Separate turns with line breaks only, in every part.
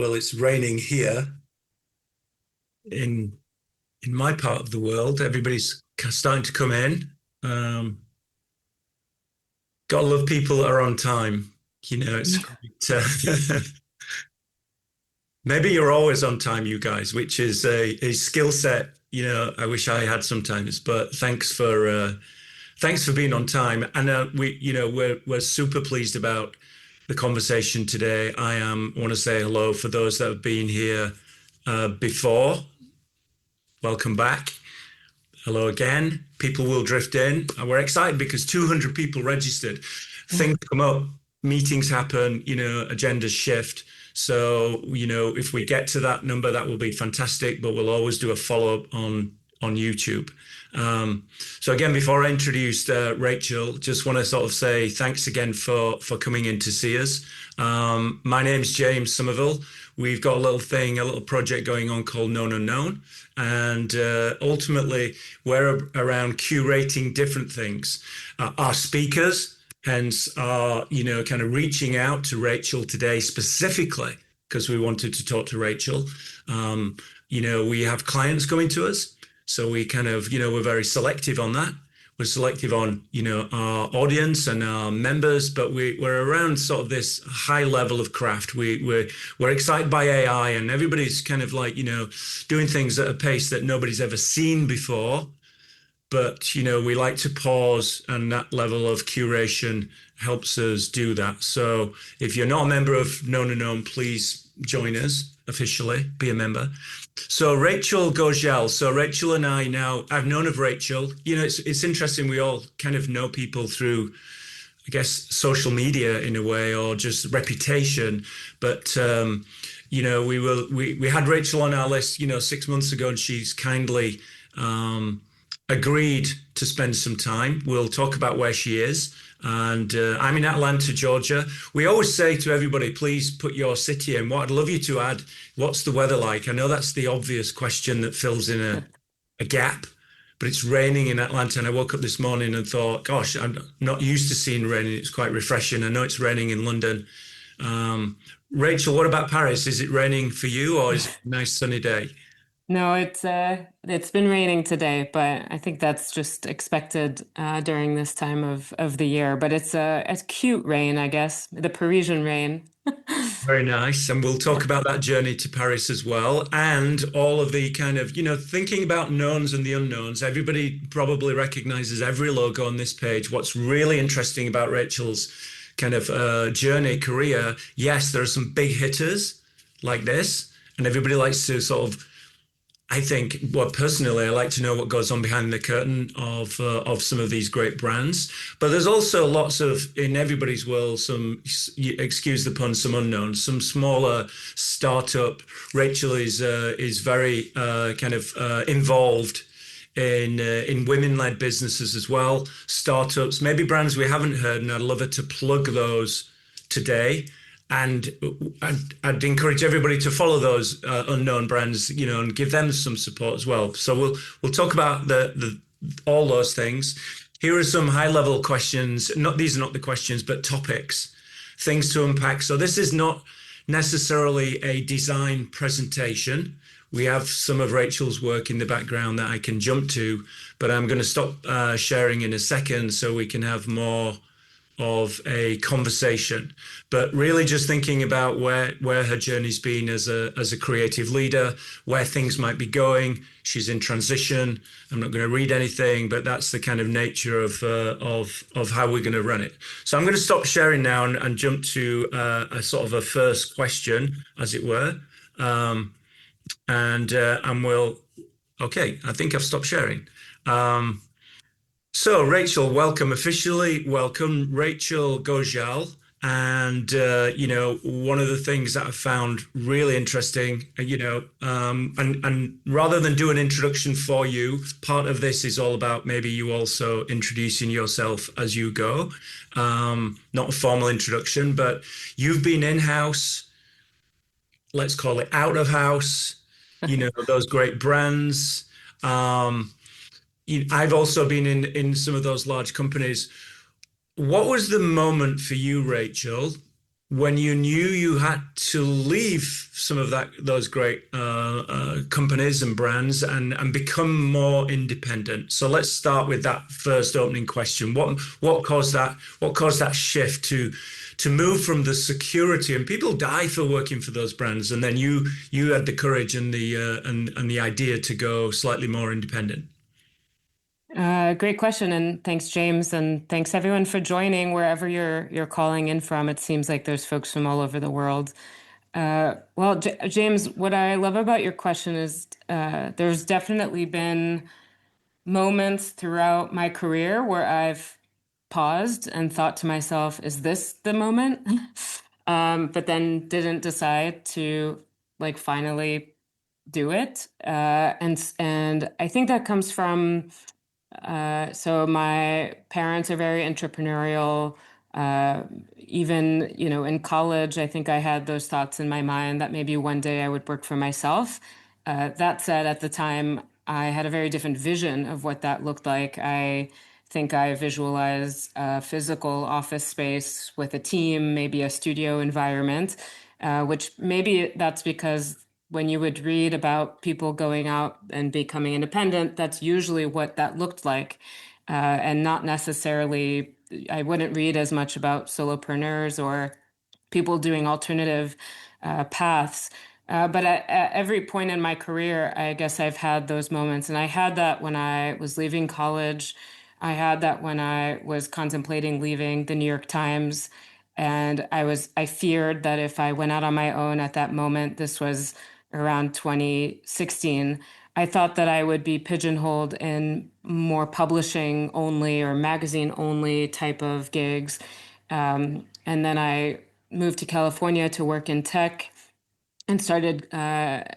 Well, it's raining here in my part of the world. Everybody's starting to come in. Um, Gotta love people that are on time. It's maybe you're always on time, you guys, which is a skill set. I wish I had sometimes. But thanks for being on time. And we're super pleased about the conversation today. Want to say hello for those that have been here before. Welcome back. Hello again. People will drift in. And we're excited because 200 people registered. Things come up, meetings happen, agendas shift. So, if we get to that number, that will be fantastic, but we'll always do a follow-up on YouTube. So again, before I introduce Rachel, just want to sort of say thanks again for coming in to see us. My name's James Sommerville. We've got a little project going on called KnownUnknown. And ultimately, we're around curating different things. Our speakers, hence, are, kind of reaching out to Rachel today specifically because we wanted to talk to Rachel. We have clients coming to us. So we kind of, we're very selective on that. We're selective on, our audience and our members, but we're around sort of this high level of craft. We're excited by AI, and everybody's kind of like, doing things at a pace that nobody's ever seen before. But, we like to pause, and that level of curation helps us do that. So if you're not a member of KnownUnknown, please join us officially, be a member. So Rachel Gogel. So Rachel and I now, I've known of Rachel. It's interesting. We all kind of know people through, I guess, social media in a way, or just reputation. But we had Rachel on our list, 6 months ago, and she's kindly agreed to spend some time. We'll talk about where she is. And I'm in Atlanta, Georgia. We always say to everybody, please put your city in. What I'd love you to add, what's the weather like? I know that's the obvious question that fills in a gap, but it's raining in Atlanta. And I woke up this morning and thought, gosh, I'm not used to seeing rain. It's quite refreshing. I know it's raining in London. Rachel, what about Paris? Is it raining for you, or is it a nice sunny day?
No, it's been raining today, but I think that's just expected during this time of the year. But it's a cute rain, I guess, the Parisian rain.
Very nice. And we'll talk about that journey to Paris as well. And all of the kind of, thinking about knowns and the unknowns. Everybody probably recognizes every logo on this page. What's really interesting about Rachel's kind of journey, career, yes, there are some big hitters like this. And everybody likes to sort of, I think, well, personally, I like to know what goes on behind the curtain of some of these great brands. But there's also lots of, in everybody's world, some, excuse the pun, some unknowns, some smaller startup. Rachel is very kind of involved in women-led businesses as well, startups, maybe brands we haven't heard, and I'd love her to plug those today. And I'd encourage everybody to follow those unknown brands, and give them some support as well. So we'll talk about all those things. Here are some high-level questions. These are not the questions, but topics, things to unpack. So this is not necessarily a design presentation. We have some of Rachel's work in the background that I can jump to, but I'm going to stop sharing in a second so we can have more of a conversation, but really just thinking about where her journey's been as a creative leader, where things might be going. She's in transition. I'm not going to read anything, but that's the kind of nature of how we're going to run it. So I'm going to stop sharing now and jump to a sort of a first question, as it were, and we'll. Okay, I think I've stopped sharing. So Rachel, welcome, officially welcome, Rachel Gogel. And, one of the things that I found really interesting, and rather than do an introduction for you, part of this is all about maybe you also introducing yourself as you go. Not a formal introduction, but you've been in-house, let's call it out of house, those great brands. I've also been in some of those large companies. What was the moment for you, Rachel, when you knew you had to leave some of those great companies and brands and become more independent. So let's start with that first opening question. What caused that? What caused that shift to move from the security? And people die for working for those brands, and then you had the courage and the idea to go slightly more independent.
Great question, and thanks, James, and thanks everyone for joining wherever you're calling in from. It seems like there's folks from all over the world. Well, James, what I love about your question is there's definitely been moments throughout my career where I've paused and thought to myself, is this the moment? But then didn't decide to like finally do it. And I think that comes from so my parents are very entrepreneurial. Uh, Even, in college, I think I had those thoughts in my mind that maybe one day I would work for myself. That said, at the time, I had a very different vision of what that looked like. I think I visualized a physical office space with a team, maybe a studio environment, which maybe that's because when you would read about people going out and becoming independent, that's usually what that looked like. And not necessarily, I wouldn't read as much about solopreneurs or people doing alternative paths. But at every point in my career, I guess I've had those moments. And I had that when I was leaving college. I had that when I was contemplating leaving the New York Times. And I feared that if I went out on my own at that moment, this was around 2016, I thought that I would be pigeonholed in more publishing only or magazine only type of gigs. And then I moved to California to work in tech and started kind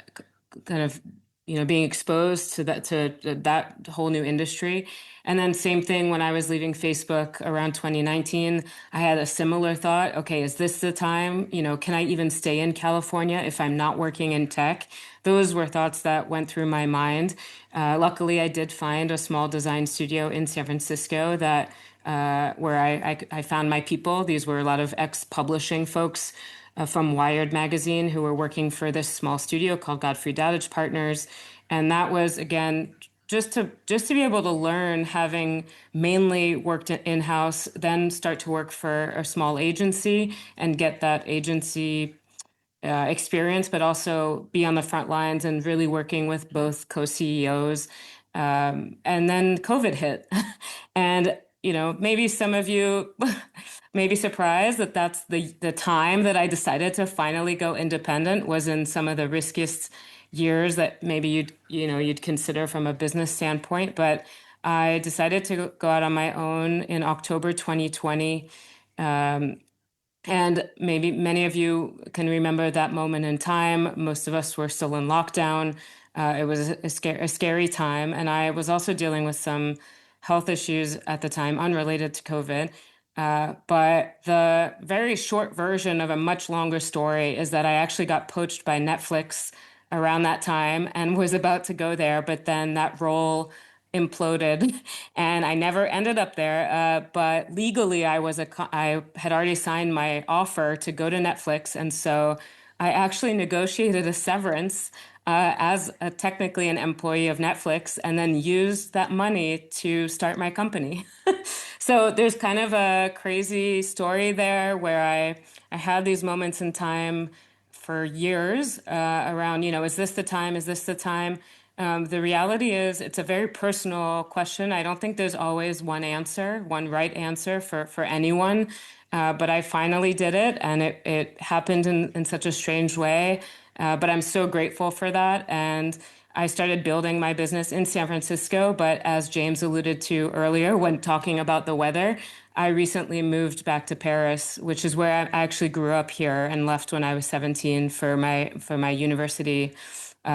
of being exposed to that whole new industry. And then same thing when I was leaving Facebook around 2019, I had a similar thought. Okay, is this the time? Can I even stay in California if I'm not working in tech? Those were thoughts that went through my mind. Luckily, I did find a small design studio in San Francisco that where I found my people. These were a lot of ex-publishing folks from Wired magazine who were working for this small studio called Godfrey Dadditch Partners, and that was again just to be able to learn, having mainly worked in house, then start to work for a small agency and get that agency experience, but also be on the front lines and really working with both co-CEOs. And then COVID hit. And, maybe some of you may be surprised that that's the time that I decided to finally go independent was in some of the riskiest years that maybe you'd consider from a business standpoint. But I decided to go out on my own in October 2020. And maybe many of you can remember that moment in time. Most of us were still in lockdown. It was a scary time. And I was also dealing with some health issues at the time, unrelated to COVID. But the very short version of a much longer story is that I actually got poached by Netflix around that time and was about to go there. But then that role imploded and I never ended up there. But legally, I had already signed my offer to go to Netflix. And so I actually negotiated a severance as technically an employee of Netflix and then used that money to start my company. So there's kind of a crazy story there where I had these moments in time for years around, is this the time? Is this the time? The reality is, it's a very personal question. I don't think there's always one right answer for anyone. But I finally did it, and it happened in such a strange way. But I'm so grateful for that. And I started building my business in San Francisco. But as James alluded to earlier, when talking about the weather, I recently moved back to Paris, which is where I actually grew up here and left when I was 17 for my university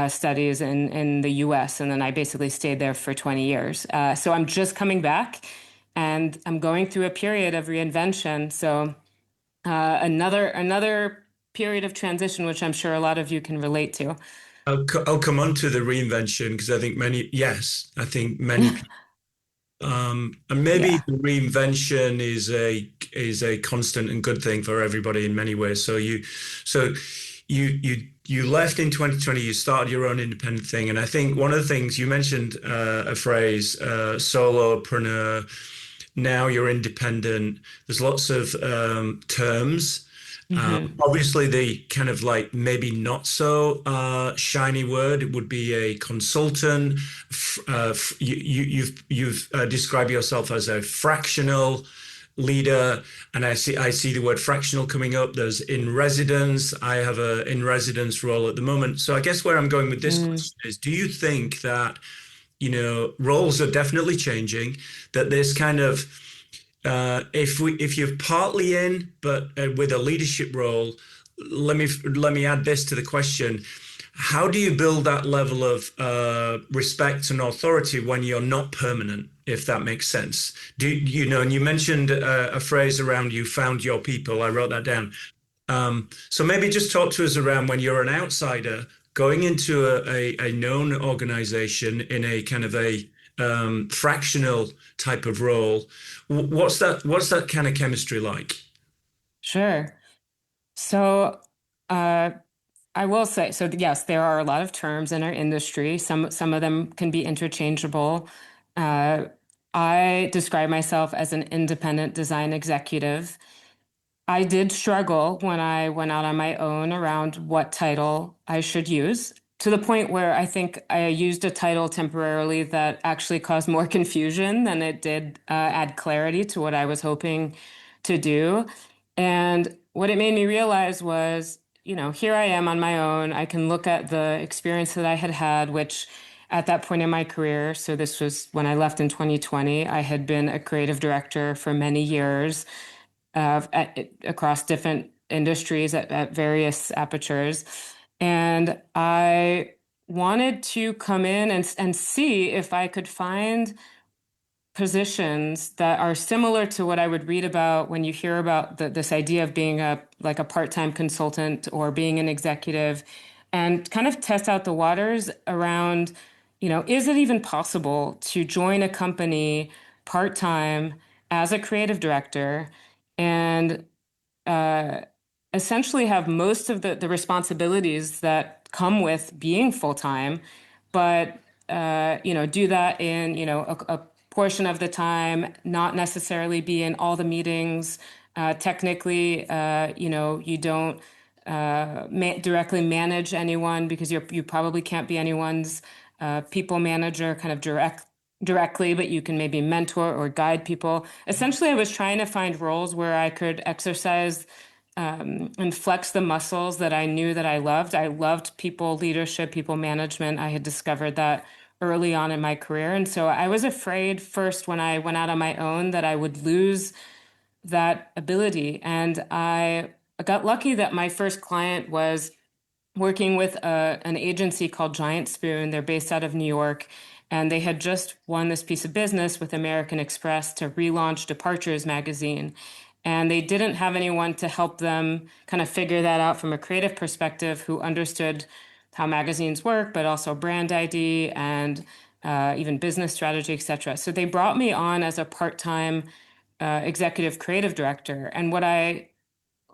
studies in the US. And then I basically stayed there for 20 years. So I'm just coming back and I'm going through a period of reinvention. So another period of transition, which I'm sure a lot of you can relate to.
I'll come on to the reinvention because I think many And maybe
Yeah,
the reinvention is a constant and good thing for everybody in many ways. So you left in 2020. You started your own independent thing, and I think one of the things you mentioned a phrase, solopreneur. Now you're independent. There's lots of terms.
hmm
Obviously, the kind of like maybe not so shiny word would be a consultant. You've described yourself as a fractional leader, and I see the word fractional coming up. There's in residence. I have a in residence role at the moment. So I guess where I'm going with this
mm,
question is, do you think that roles are definitely changing, that this kind of if you're partly in but with a leadership role, let me add this to the question: how do you build that level of respect and authority when you're not permanent, if that makes sense? And you mentioned a phrase around you found your people. I wrote that down. So maybe just talk to us around when you're an outsider going into a known organization in a kind of a fractional type of role. What's that kind of chemistry like?
sure. So, uh, I will say, so yes, there are a lot of terms in our industry. Some of them can be interchangeable. Uh, I describe myself as an independent design executive. I did struggle when I went out on my own around what title I should use, to the point where I think I used a title temporarily that actually caused more confusion than it did add clarity to what I was hoping to do. And what it made me realize was, here I am on my own. I can look at the experience that I had had, which at that point in my career, so this was when I left in 2020, I had been a creative director for many years across different industries at various apertures. And I wanted to come in and see if I could find positions that are similar to what I would read about when you hear about this idea of being a part-time consultant or being an executive, and kind of test out the waters around, is it even possible to join a company part-time as a creative director and uh, essentially have most of the responsibilities that come with being full time, but do that in a portion of the time, not necessarily be in all the meetings. Technically, you don't directly manage anyone because you probably can't be anyone's people manager kind of directly, but you can maybe mentor or guide people. Essentially, I was trying to find roles where I could exercise and flex the muscles that I knew that I loved. I loved people leadership, people management. I had discovered that early on in my career. And so I was afraid first when I went out on my own that I would lose that ability. And I got lucky that my first client was working with an agency called Giant Spoon. They're based out of New York, and they had just won this piece of business with American Express to relaunch Departures magazine. And they didn't have anyone to help them kind of figure that out from a creative perspective who understood how magazines work, but also brand ID and even business strategy, et cetera. So they brought me on as a part-time executive creative director. And what I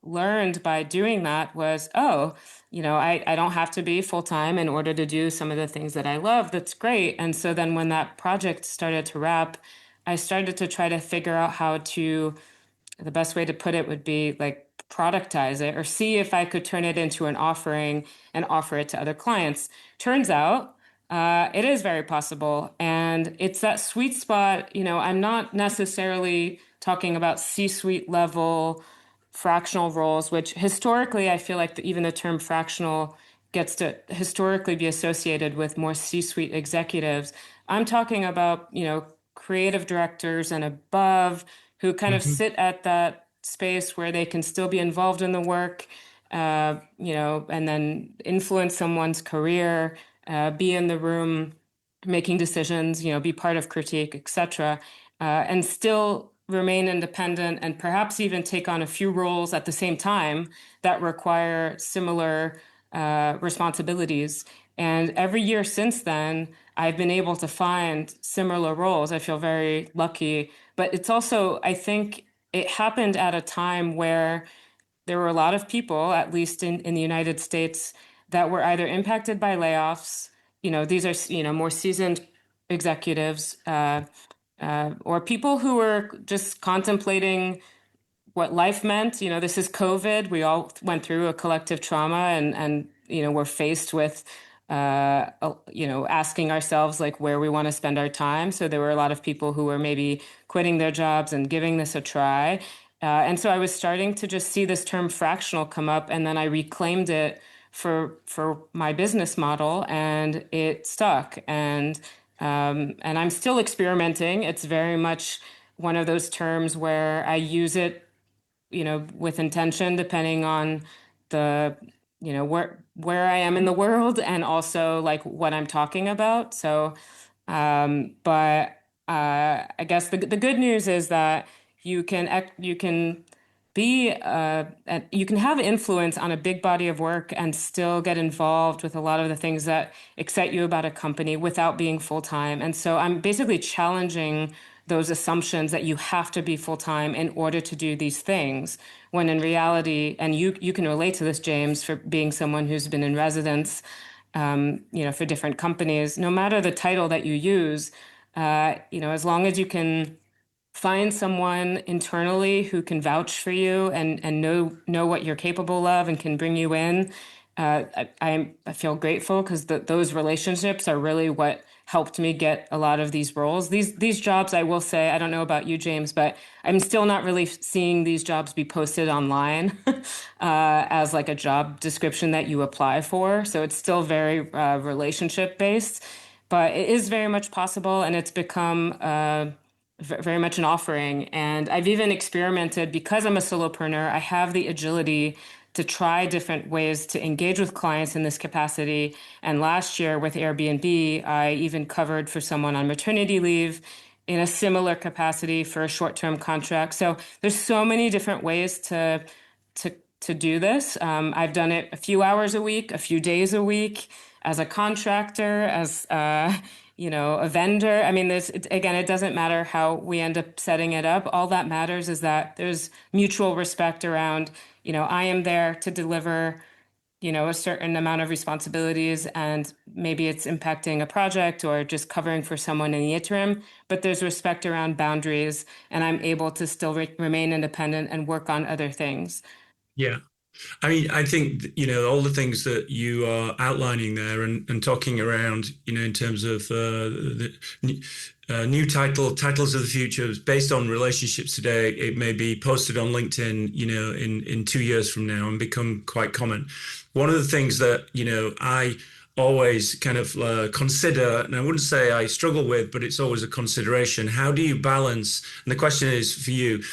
learned by doing that was, oh, I don't have to be full time in order to do some of the things that I love. That's great. And so then when that project started to wrap, I started to try to figure out how to, the best way to put it would be like productize it or see if I could turn it into an offering and offer it to other clients. Turns out it is very possible. And it's that sweet spot. I'm not necessarily talking about C-suite level fractional roles, which historically I feel like even the term fractional gets to historically be associated with more C-suite executives. I'm talking about, creative directors and above who kind of
Mhm.
sit at that space where they can still be involved in the work, and then influence someone's career, be in the room making decisions, be part of critique, etc., and still remain independent and perhaps even take on a few roles at the same time that require similar responsibilities. And every year since then, I've been able to find similar roles. I feel very lucky. But it's also, I think it happened at a time where there were a lot of people, at least in the United States, that were either impacted by layoffs. These are, more seasoned executives, or people who were just contemplating what life meant. This is COVID. We all went through a collective trauma, and we're faced with asking ourselves like where we want to spend our time. So there were a lot of people who were maybe quitting their jobs and giving this a try. And so I was starting to just see this term fractional come up, and then I reclaimed it for my business model, and it stuck. And I'm still experimenting. It's very much one of those terms where I use it, with intention, depending on the, where I am in the world and also like what I'm talking about. So, but I guess the good news is that you can be you can have influence on a big body of work and still get involved with a lot of the things that excite you about a company without being full time. And so I'm basically challenging those assumptions that you have to be full time in order to do these things, when in reality, and you can relate to this, James, for being someone who's been in residence, for different companies. No matter the title that you use, as long as you can find someone internally who can vouch for you and know what you're capable of and can bring you in. I feel grateful because those relationships are really what helped me get a lot of these roles. These jobs, I will say, I don't know about you, James, but I'm still not really seeing these jobs be posted online as like a job description that you apply for. So it's still very relationship based, but it is very much possible, and it's become very much an offering. And I've even experimented because I'm a solopreneur. I have the agility to try different ways to engage with clients in this capacity. And last year with Airbnb, I even covered for someone on maternity leave in a similar capacity for a short-term contract. So there's so many different ways to to do this. I've done it a few hours a week, a few days a week, as a contractor, as a vendor. I mean, again, it doesn't matter how we end up setting it up. All that matters is that there's mutual respect around, I am there to deliver, a certain amount of responsibilities, and maybe it's impacting a project or just covering for someone in the interim, but there's respect around boundaries, and I'm able to still remain independent and work on other things.
Yeah. I mean, I think, all the things that you are outlining there and talking around, in terms of the new titles of the future based on relationships today, it may be posted on LinkedIn, in 2 years from now and become quite common. One of the things that, I always kind of consider, and I wouldn't say I struggle with, but it's always a consideration. How do you balance? And the question is for you,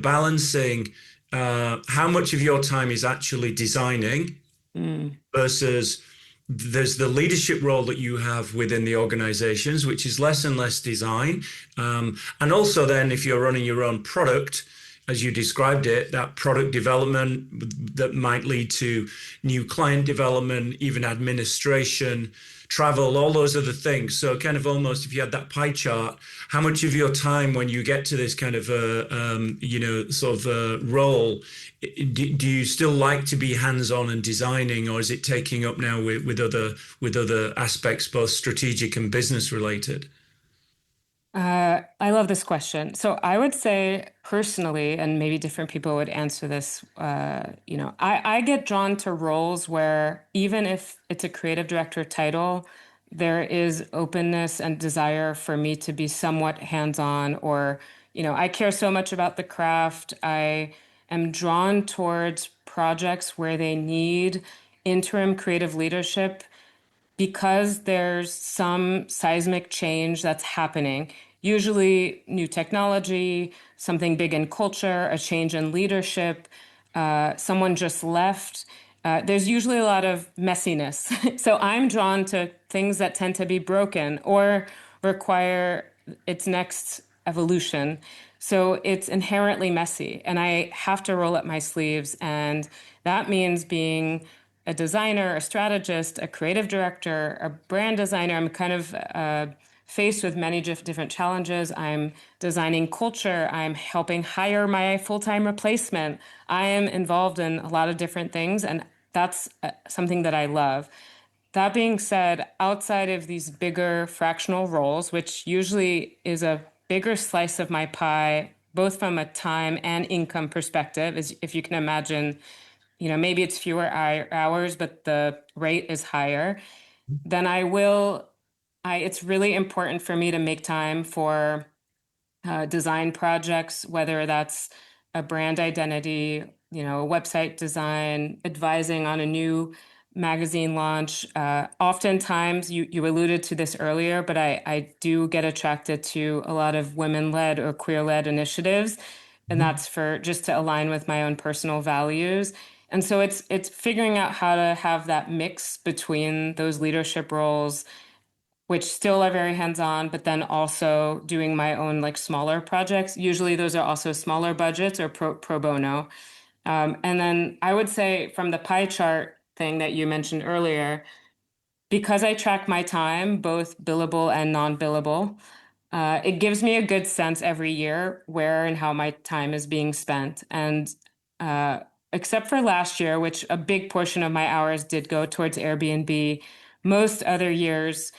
balancing how much of your time is actually designing
Mm.
versus there's the leadership role that you have within the organizations, which is less and less design. And also then if you're running your own product, as you described it, that product development that might lead to new client development, even administration, travel, all those other things. So kind of almost if you had that pie chart, how much of your time when you get to this kind of role, do you still like to be hands-on and designing, or is it taking up now with other aspects, both strategic and business related?
I love this question. So I would say personally, and maybe different people would answer this, I get drawn to roles where even if it's a creative director title, there is openness and desire for me to be somewhat hands-on, or, I care so much about the craft. I am drawn towards projects where they need interim creative leadership because there's some seismic change that's happening, usually new technology, something big in culture, a change in leadership, someone just left. There's usually a lot of messiness. So I'm drawn to things that tend to be broken or require its next evolution. So it's inherently messy, and I have to roll up my sleeves. And that means being a designer, a strategist, a creative director, a brand designer. I'm kind of faced with many different challenges. I'm designing culture. I'm helping hire my full-time replacement. I am involved in a lot of different things, and that's something that I love. That being said, outside of these bigger fractional roles, which usually is a bigger slice of my pie, both from a time and income perspective, as if you can imagine, maybe it's fewer hours, but the rate is higher, then it's really important for me to make time for design projects, whether that's a brand identity, a website design, advising on a new magazine launch. Oftentimes, you alluded to this earlier, but I do get attracted to a lot of women-led or queer-led initiatives, and
Mhm.
that's for just to align with my own personal values. And so it's figuring out how to have that mix between those leadership roles, which still are very hands-on, but then also doing my own like smaller projects. Usually those are also smaller budgets or pro bono. And then I would say from the pie chart thing that you mentioned earlier, because I track my time, both billable and non-billable, it gives me a good sense every year where and how my time is being spent. And uh, except for last year, which a big portion of my hours did go towards Airbnb, most other years,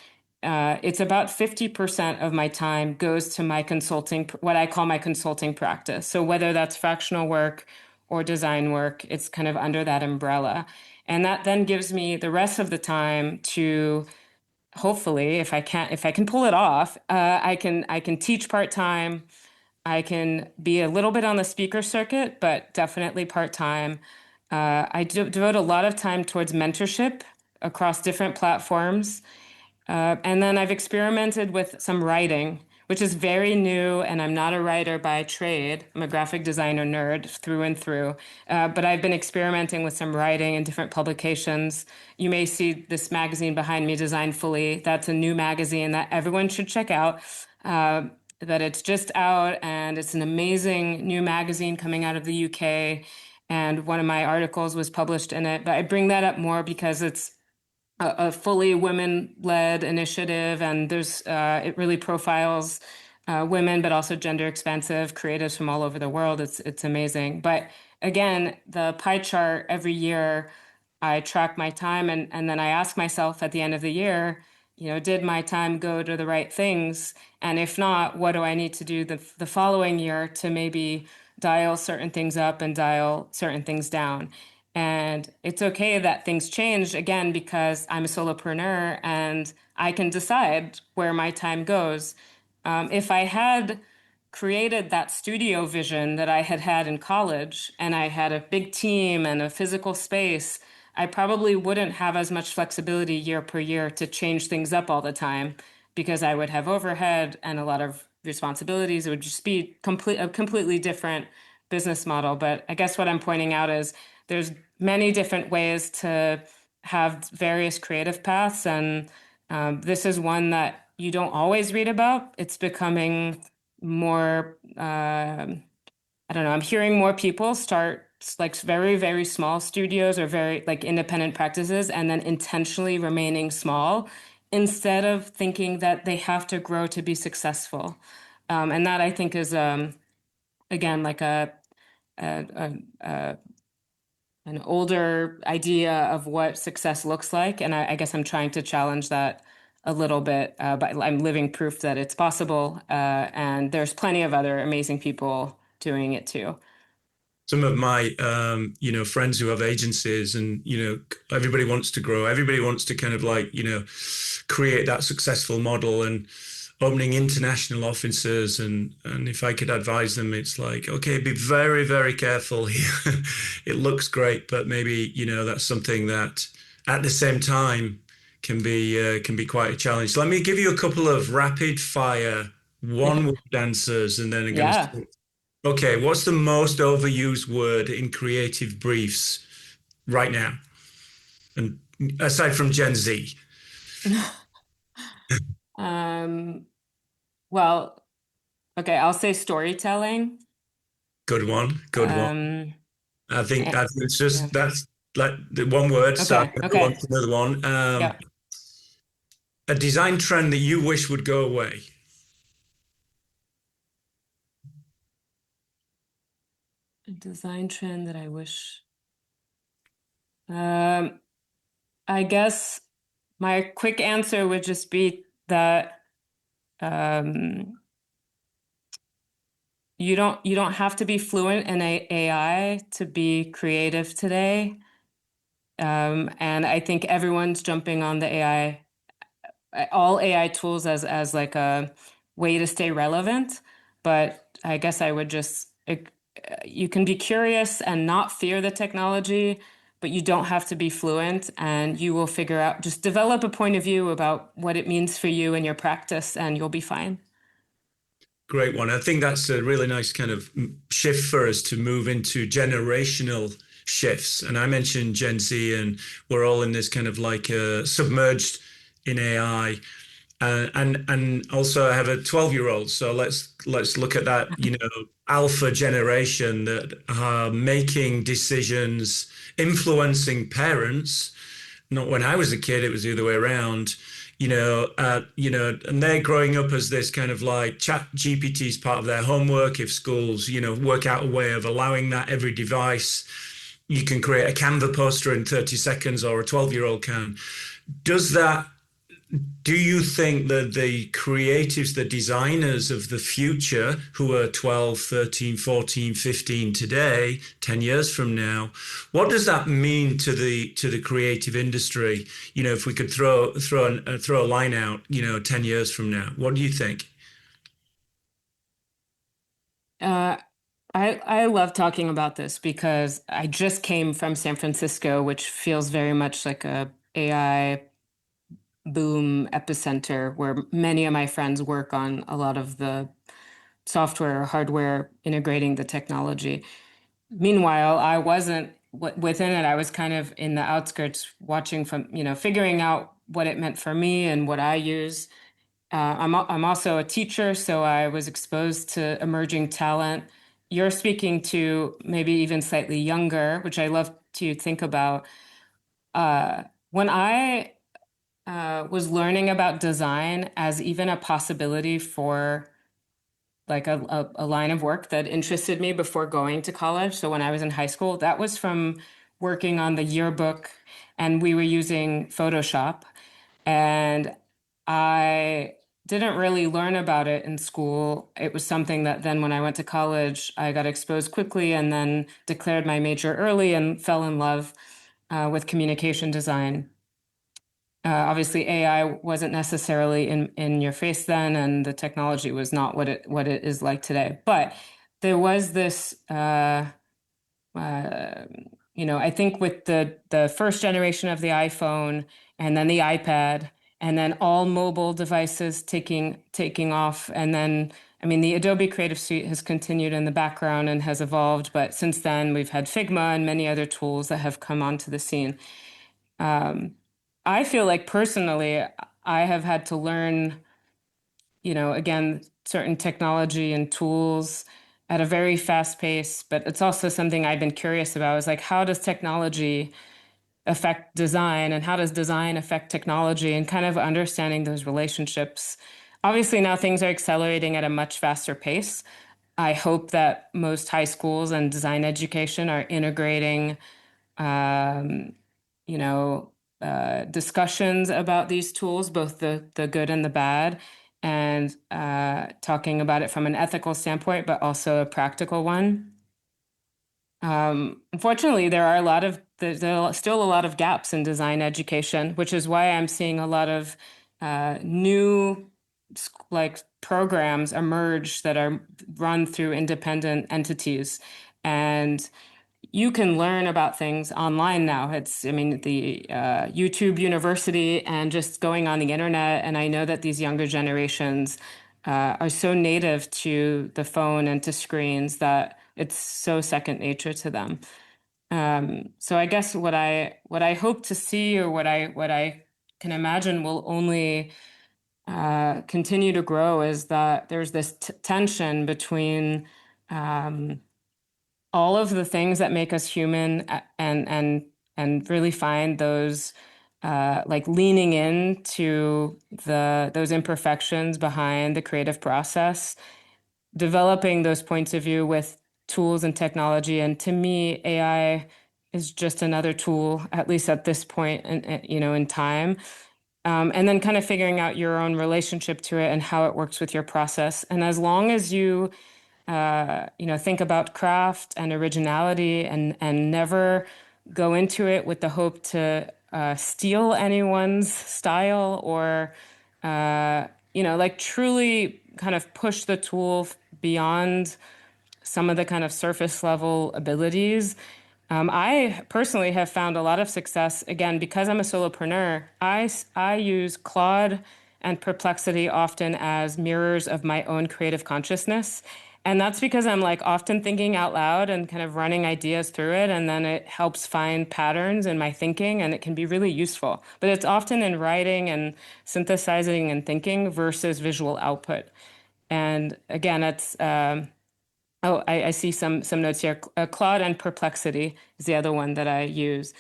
it's about 50% of my time goes to my consulting, what I call my consulting practice. So whether that's fractional work or design work, it's kind of under that umbrella. And that then gives me the rest of the time to hopefully, if I can pull it off, I can teach part-time. I can be a little bit on the speaker circuit, but definitely part-time. I devote a lot of time towards mentorship across different platforms. And then I've experimented with some writing, which is very new, and I'm not a writer by trade. I'm a graphic designer nerd through and through. But I've been experimenting with some writing in different publications. You may see this magazine behind me, Designfully. That's a new magazine that everyone should check out. That it's just out, and it's an amazing new magazine coming out of the UK. And one of my articles was published in it. But I bring that up more because it's a fully women-led initiative, and it really profiles women, but also gender expansive creatives from all over the world. It's amazing. But again, the pie chart every year, I track my time, and then I ask myself at the end of the year, did my time go to the right things? And if not, what do I need to do the following year to maybe dial certain things up and dial certain things down? And it's okay that things change again because I'm a solopreneur and I can decide where my time goes. If I had created that studio vision that I had had in college and I had a big team and a physical space, I probably wouldn't have as much flexibility year per year to change things up all the time because I would have overhead and a lot of responsibilities. It would just be a completely different business model. But I guess what I'm pointing out is there's many different ways to have various creative paths, and this is one that you don't always read about. It's becoming more, I don't know, I'm hearing more people start like very, very small studios or very like independent practices and then intentionally remaining small instead of thinking that they have to grow to be successful. And that I think is, again, like a an older idea of what success looks like. And I guess I'm trying to challenge that a little bit, but I'm living proof that it's possible. And there's plenty of other amazing people doing it too.
Some of my friends who have agencies, and everybody wants to grow, everybody wants to kind of like create that successful model and opening international offices, and if I could advise them, it's like, okay, be very, very careful here. It looks great, but maybe that's something that at the same time can be quite a challenge. So let me give you a couple of rapid fire one word answers, and then I'm going
Yeah.
to. Okay, what's the most overused word in creative briefs right now? And aside from Gen Z,
Um, well, okay, I'll say storytelling.
good one, good one.
Um,
I think
eh,
it's
yeah.
just that's like the one word. So
Okay.
I'll go on
Okay.
to another one.
Yeah.
A design trend that you wish would go away.
A design trend that I wish. Um, I guess my quick answer would just be that um, you don't have to be fluent in AI to be creative today. And I think everyone's jumping on the AI, all AI tools as like a way to stay relevant. But I guess I would just you can be curious and not fear the technology, but you don't have to be fluent, and you will figure out, just develop a point of view about what it means for you in your practice, and you'll be fine.
Great one. I think that's a really nice kind of shift for us to move into generational shifts. And I mentioned Gen Z, and we're all in this kind of like submerged in AI. And also I have a 12-year-old, so let's look at that, alpha generation that are making decisions, influencing parents. Not when I was a kid, it was the other way around. And they're growing up as this kind of like chat GPT is part of their homework. If schools, work out a way of allowing that every device, you can create a Canva poster in 30 seconds, or a 12-year-old can. Does that Do you think that the creatives, the designers of the future who are 12, 13, 14, 15 today, 10 years from now, what does that mean to the creative industry? If we could throw a line out, 10 years from now, what do you think?
Uh, I love talking about this because I just came from San Francisco, which feels very much like a AI boom epicenter, where many of my friends work on a lot of the software or hardware integrating the technology. Meanwhile, I wasn't within it. I was kind of in the outskirts, watching from, figuring out what it meant for me and what I use. I'm also a teacher, so I was exposed to emerging talent. You're speaking to maybe even slightly younger, which I love to think about. When I was learning about design as even a possibility for like a line of work that interested me before going to college. So when I was in high school, that was from working on the yearbook, and we were using Photoshop. And I didn't really learn about it in school. It was something that then when I went to college, I got exposed quickly, and then declared my major early and fell in love with communication design. Obviously, AI wasn't necessarily in your face then, and the technology was not what it is like today. But there was this, uh, I think with the first generation of the iPhone, and then the iPad, and then all mobile devices taking off, and then I mean the Adobe Creative Suite has continued in the background and has evolved, but since then we've had Figma and many other tools that have come onto the scene. I feel like personally, I have had to learn, again, certain technology and tools at a very fast pace, but it's also something I've been curious about, is like, how does technology affect design, and how does design affect technology, and kind of understanding those relationships. Obviously, now things are accelerating at a much faster pace. I hope that most high schools and design education are integrating um, you know, discussions about these tools, both the good and the bad, and talking about it from an ethical standpoint, but also a practical one. Unfortunately, there's still a lot of gaps in design education, which is why I'm seeing a lot of new like programs emerge that are run through independent entities. And you can learn about things online now. I mean, the YouTube University, and just going on the internet. And I know that these younger generations are so native to the phone and to screens that it's so second nature to them. So I guess what I hope to see, or what I can imagine will only continue to grow, is that there's this tension between all of the things that make us human, and and really find those like leaning into those imperfections behind the creative process, developing those points of view with tools and technology. And to me, AI is just another tool, at least at this point in time. And then kind of figuring out your own relationship to it and how it works with your process. And as long as you think about craft and originality and never go into it with the hope to steal anyone's style or like truly kind of push the tool beyond some of the kind of surface level abilities. I personally have found a lot of success, again, because I'm a solopreneur. I use Claude and Perplexity often as mirrors of my own creative consciousness. And that's because I'm like often thinking out loud and kind of running ideas through it. And then it helps find patterns in my thinking and it can be really useful. But it's often in writing and synthesizing and thinking versus visual output. And again, it's oh, I see some notes here. Claude and Perplexity is the other one that I use.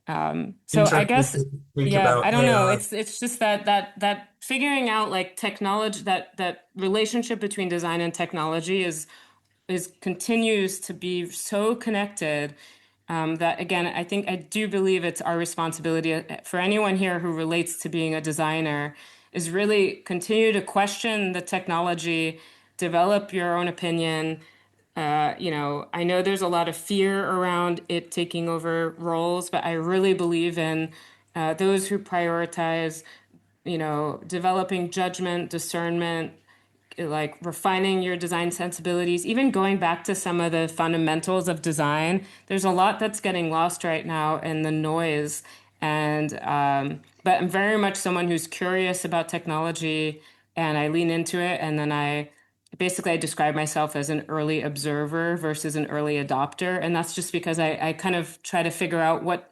So I
Interesting
guess,
to think
yeah,
about
I don't know.
AI.
It's just that figuring out like technology, that relationship between design and technology is continues to be so connected. That again, I do believe it's our responsibility for anyone here who relates to being a designer is really continue to question the technology, develop your own opinion. I know there's a lot of fear around it taking over roles, but I really believe in those who prioritize, developing judgment, discernment, like refining your design sensibilities, even going back to some of the fundamentals of design. There's a lot that's getting lost right now in the noise. And, but I'm very much someone who's curious about technology and I lean into it. And then I describe myself as an early observer versus an early adopter. And that's just because I kind of try to figure out what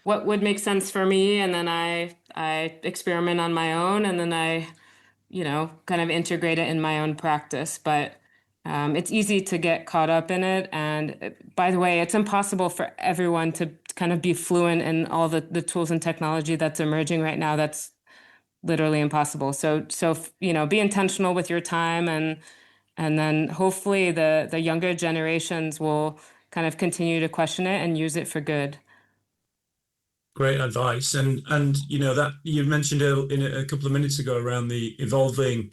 would make sense for me. And then I experiment on my own and then I kind of integrate it in my own practice. But it's easy to get caught up in it. And by the way, it's impossible for everyone to kind of be fluent in all the tools and technology that's emerging right now. That's literally impossible. So be intentional with your time, and then hopefully the younger generations will kind of continue to question it and use it for good.
Great advice. And that you mentioned in a couple of minutes ago around the evolving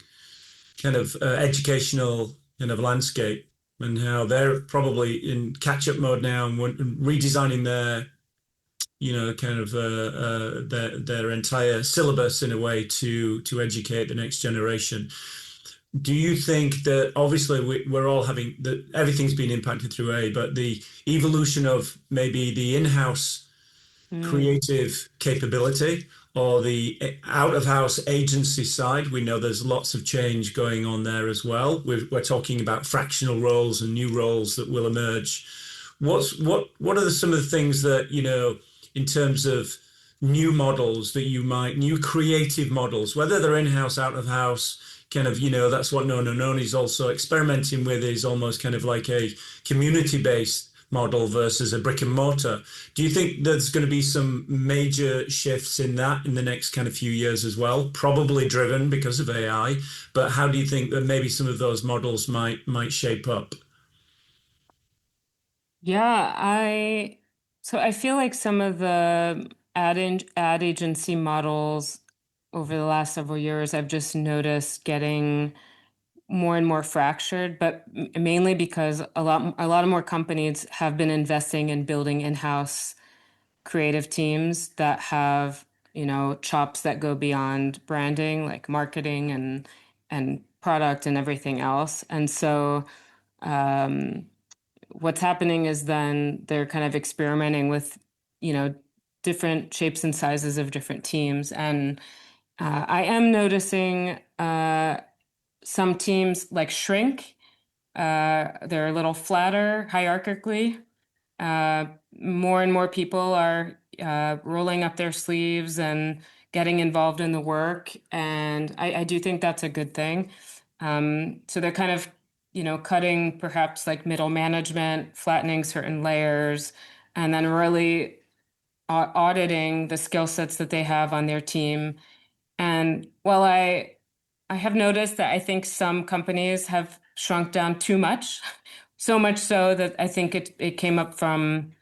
kind of educational kind of landscape and how they're probably in catch-up mode now and redesigning their kind of their entire syllabus in a way to educate the next generation. Do you think that obviously we're all having that everything's been impacted through AI, but the evolution of maybe the in-house
Mm.
creative capability or the out of house agency side, we know there's lots of change going on there as well. We're talking about fractional roles and new roles that will emerge. What are some of the things that, in terms of new models that new creative models, whether they're in-house, out of house, kind of, that's what KnownUnknown is also experimenting with, is almost kind of like a community-based model versus a brick and mortar. Do you think there's going to be some major shifts in that in the next kind of few years as well? Probably driven because of AI, but how do you think that maybe some of those models might shape up?
Yeah, I feel like some of the ad agency models over the last several years I've just noticed getting more and more fractured, but mainly because a lot of more companies have been investing in building in-house creative teams that have, chops that go beyond branding, like marketing and product and everything else. And so what's happening is then they're kind of experimenting with, you know, different shapes and sizes of different teams. And I am noticing some teams like shrink. They're a little flatter hierarchically. More and more people are rolling up their sleeves and getting involved in the work. And I do think that's a good thing. So they're kind of, cutting perhaps like middle management, flattening certain layers, and then really auditing the skill sets that they have on their team. And while I have noticed that I think some companies have shrunk down too much, so much so that I think it came up from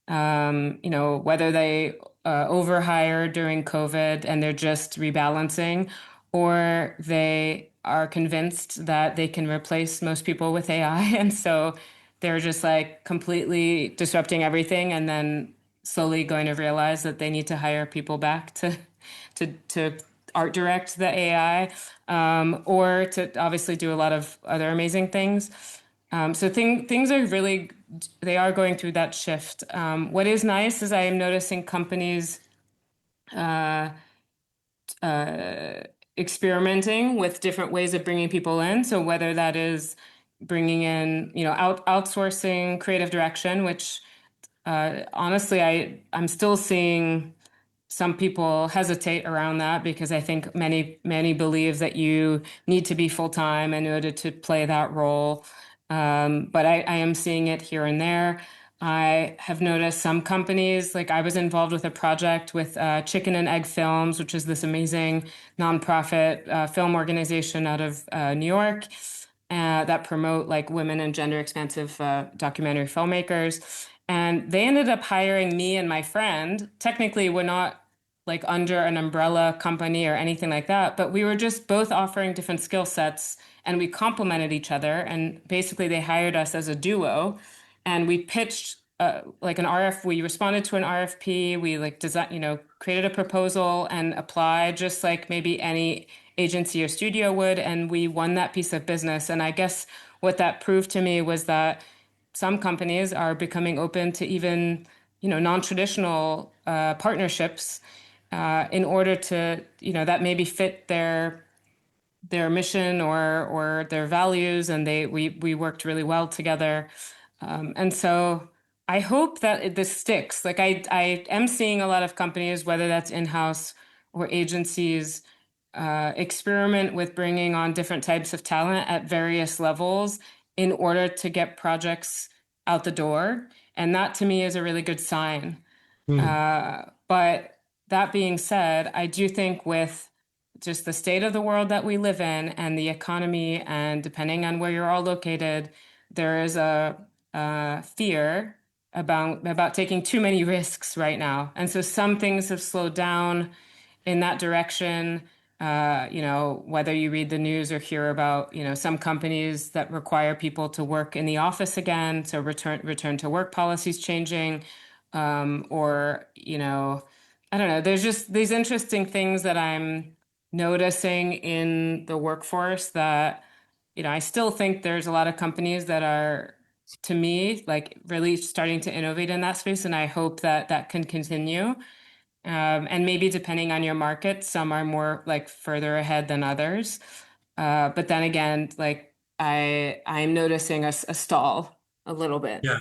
whether they overhire during COVID and they're just rebalancing, or they are convinced that they can replace most people with AI. And so they're just like completely disrupting everything and then slowly going to realize that they need to hire people back to art direct the AI, or to obviously do a lot of other amazing things. Things are really, they are going through that shift. What is nice is I am noticing companies experimenting with different ways of bringing people in. So whether that is bringing in, outsourcing creative direction, which honestly, I'm still seeing some people hesitate around that because I think many believe that you need to be full time in order to play that role. But I am seeing it here and there. I have noticed some companies, like I was involved with a project with Chicken and Egg Films, which is this amazing nonprofit film organization out of New York that promote like women and gender expansive documentary filmmakers. And they ended up hiring me and my friend. Technically, we're not like under an umbrella company or anything like that, but we were just both offering different skill sets and we complemented each other. And basically, they hired us as a duo and we pitched like an RF. We responded to an RFP. We like design, created a proposal and applied just like maybe any agency or studio would. And we won that piece of business. And I guess what that proved to me was that some companies are becoming open to even, non-traditional partnerships in order to, that maybe fit their mission or their values, and we worked really well together. And so I hope that this sticks. Like I am seeing a lot of companies, whether that's in-house or agencies, experiment with bringing on different types of talent at various levels in order to get projects out the door. And that to me is a really good sign.
Hmm.
But that being said, I do think with just the state of the world that we live in and the economy, and depending on where you're all located, there is a fear about taking too many risks right now. And so some things have slowed down in that direction. Whether you read the news or hear about, some companies that require people to work in the office again, so return to work policies changing, or, I don't know, there's just these interesting things that I'm noticing in the workforce that, I still think there's a lot of companies that are, to me, like really starting to innovate in that space. And I hope that that can continue. And maybe depending on your market, some are more like further ahead than others. But then again, like I'm noticing a stall a little bit.
Yeah.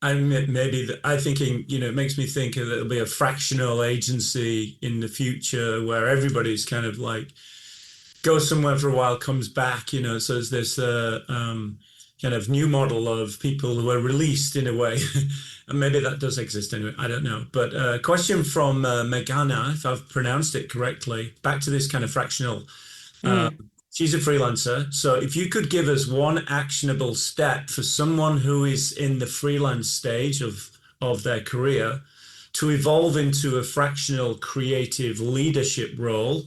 Maybe I thinking, it makes me think that it'll be a fractional agency in the future where everybody's kind of like goes somewhere for a while, comes back, so there's this kind of new model of people who are released in a way. And maybe that does exist anyway. I don't know. But a question from Megana, if I've pronounced it correctly, back to this kind of fractional. Uh,
Mm.
she's a freelancer. So if you could give us one actionable step for someone who is in the freelance stage of their career to evolve into a fractional creative leadership role,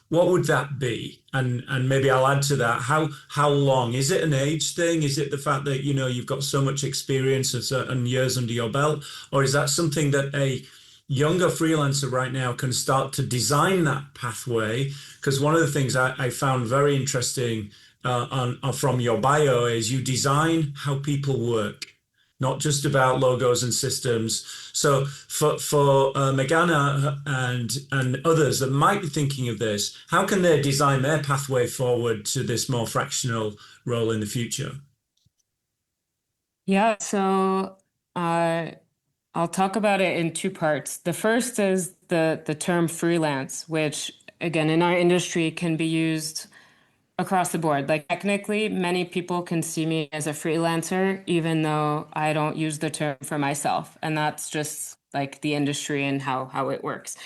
what would that be? And maybe I'll add to that. How long? Is it an age thing? Is it the fact that you've got so much experience and certain years under your belt, or is that something that a younger freelancer right now can start to design that pathway? Because one of the things I found very interesting from your bio is you design how people work, not just about logos and systems. So for Megana and others that might be thinking of this, how can they design their pathway forward to this more fractional role in the future?
Yeah, so uh, I'll talk about it in two parts. The first is the term freelance, which again in our industry can be used across the board. Like technically, many people can see me as a freelancer, even though I don't use the term for myself. And that's just like the industry and how it works.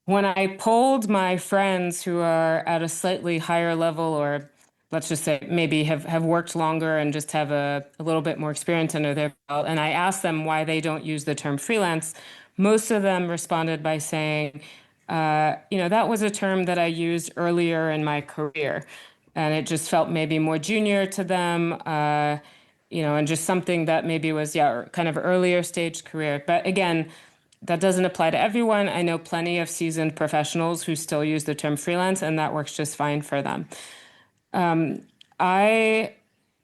When I polled my friends who are at a slightly higher level, or let's just say maybe have worked longer and just have a little bit more experience under their belt, and I asked them why they don't use the term freelance, most of them responded by saying, that was a term that I used earlier in my career, and it just felt maybe more junior to them, and just something that maybe was, yeah, kind of earlier stage career. But again, that doesn't apply to everyone. I know plenty of seasoned professionals who still use the term freelance, and that works just fine for them. I,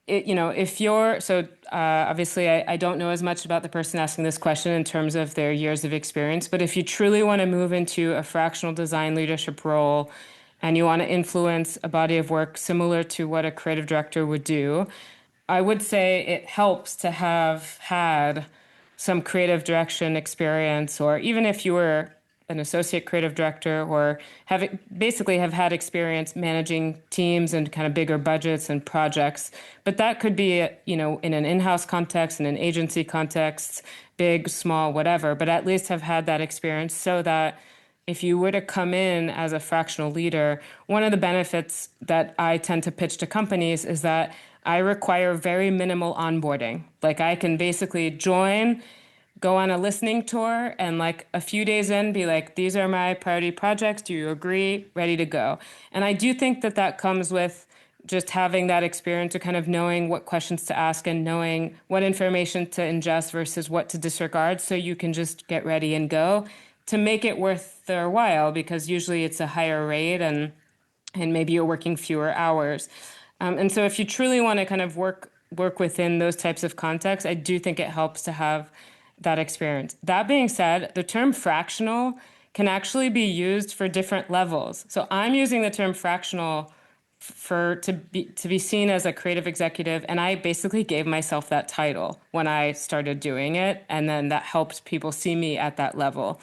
if you're, so obviously I don't know as much about the person asking this question in terms of their years of experience, but if you truly want to move into a fractional design leadership role and you want to influence a body of work similar to what a creative director would do, I would say it helps to have had some creative direction experience, or even if you were an associate creative director or basically have had experience managing teams and kind of bigger budgets and projects. But that could be, in an in-house context, in an agency context, big, small, whatever, but at least have had that experience so that if you were to come in as a fractional leader, one of the benefits that I tend to pitch to companies is that I require very minimal onboarding. Like I can basically join, go on a listening tour, and like a few days in, be like, these are my priority projects. Do you agree? Ready to go. And I do think that that comes with just having that experience of kind of knowing what questions to ask and knowing what information to ingest versus what to disregard. So you can just get ready and go to make it worth their while, because usually it's a higher rate and maybe you're working fewer hours. And so if you truly want to kind of work within those types of contexts, I do think it helps to have that experience. That being said, the term fractional can actually be used for different levels. So I'm using the term fractional to be seen as a creative executive, and I basically gave myself that title when I started doing it, and then that helped people see me at that level.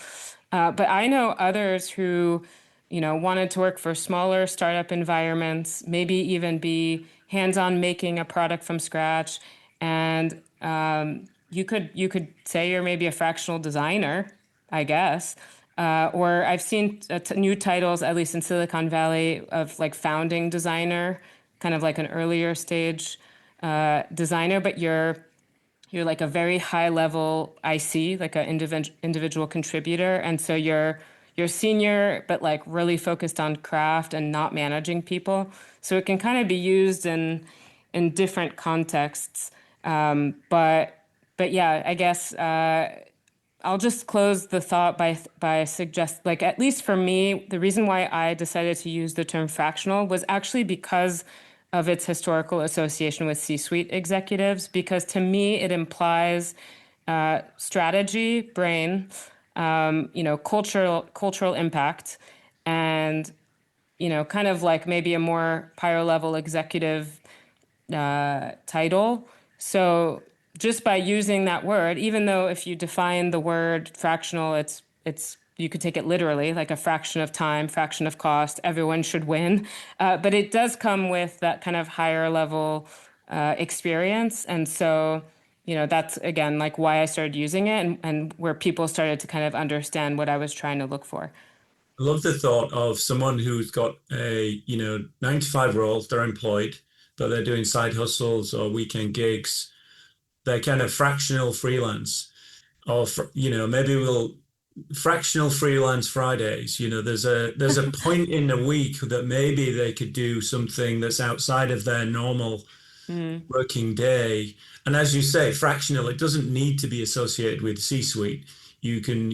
But I know others who, wanted to work for smaller startup environments, maybe even be hands-on making a product from scratch, and you could say you're maybe a fractional designer, I guess. Or I've seen new titles, at least in Silicon Valley, of like founding designer, kind of like an earlier stage designer, but you're like a very high level IC, like an individual contributor, and so you're senior, but like really focused on craft and not managing people. So it can kind of be used in different contexts. But yeah, I guess I'll just close the thought by suggest, like, at least for me, the reason why I decided to use the term fractional was actually because of its historical association with C-suite executives, because to me it implies strategy, brain, cultural impact, and kind of like maybe a more higher level executive title. So just by using that word, even though if you define the word fractional, it's you could take it literally, like a fraction of time, fraction of cost, everyone should win. But it does come with that kind of higher level experience. And so, that's again like why I started using it, and where people started to kind of understand what I was trying to look for.
I love the thought of someone who's got a, 9 to 5 role, they're employed, but they're doing side hustles or weekend gigs. They're kind of fractional freelance, or maybe we'll fractional freelance Fridays. There's a point in the week that maybe they could do something that's outside of their normal
Mm.
working day. And as you say, fractional, it doesn't need to be associated with C-suite. You can,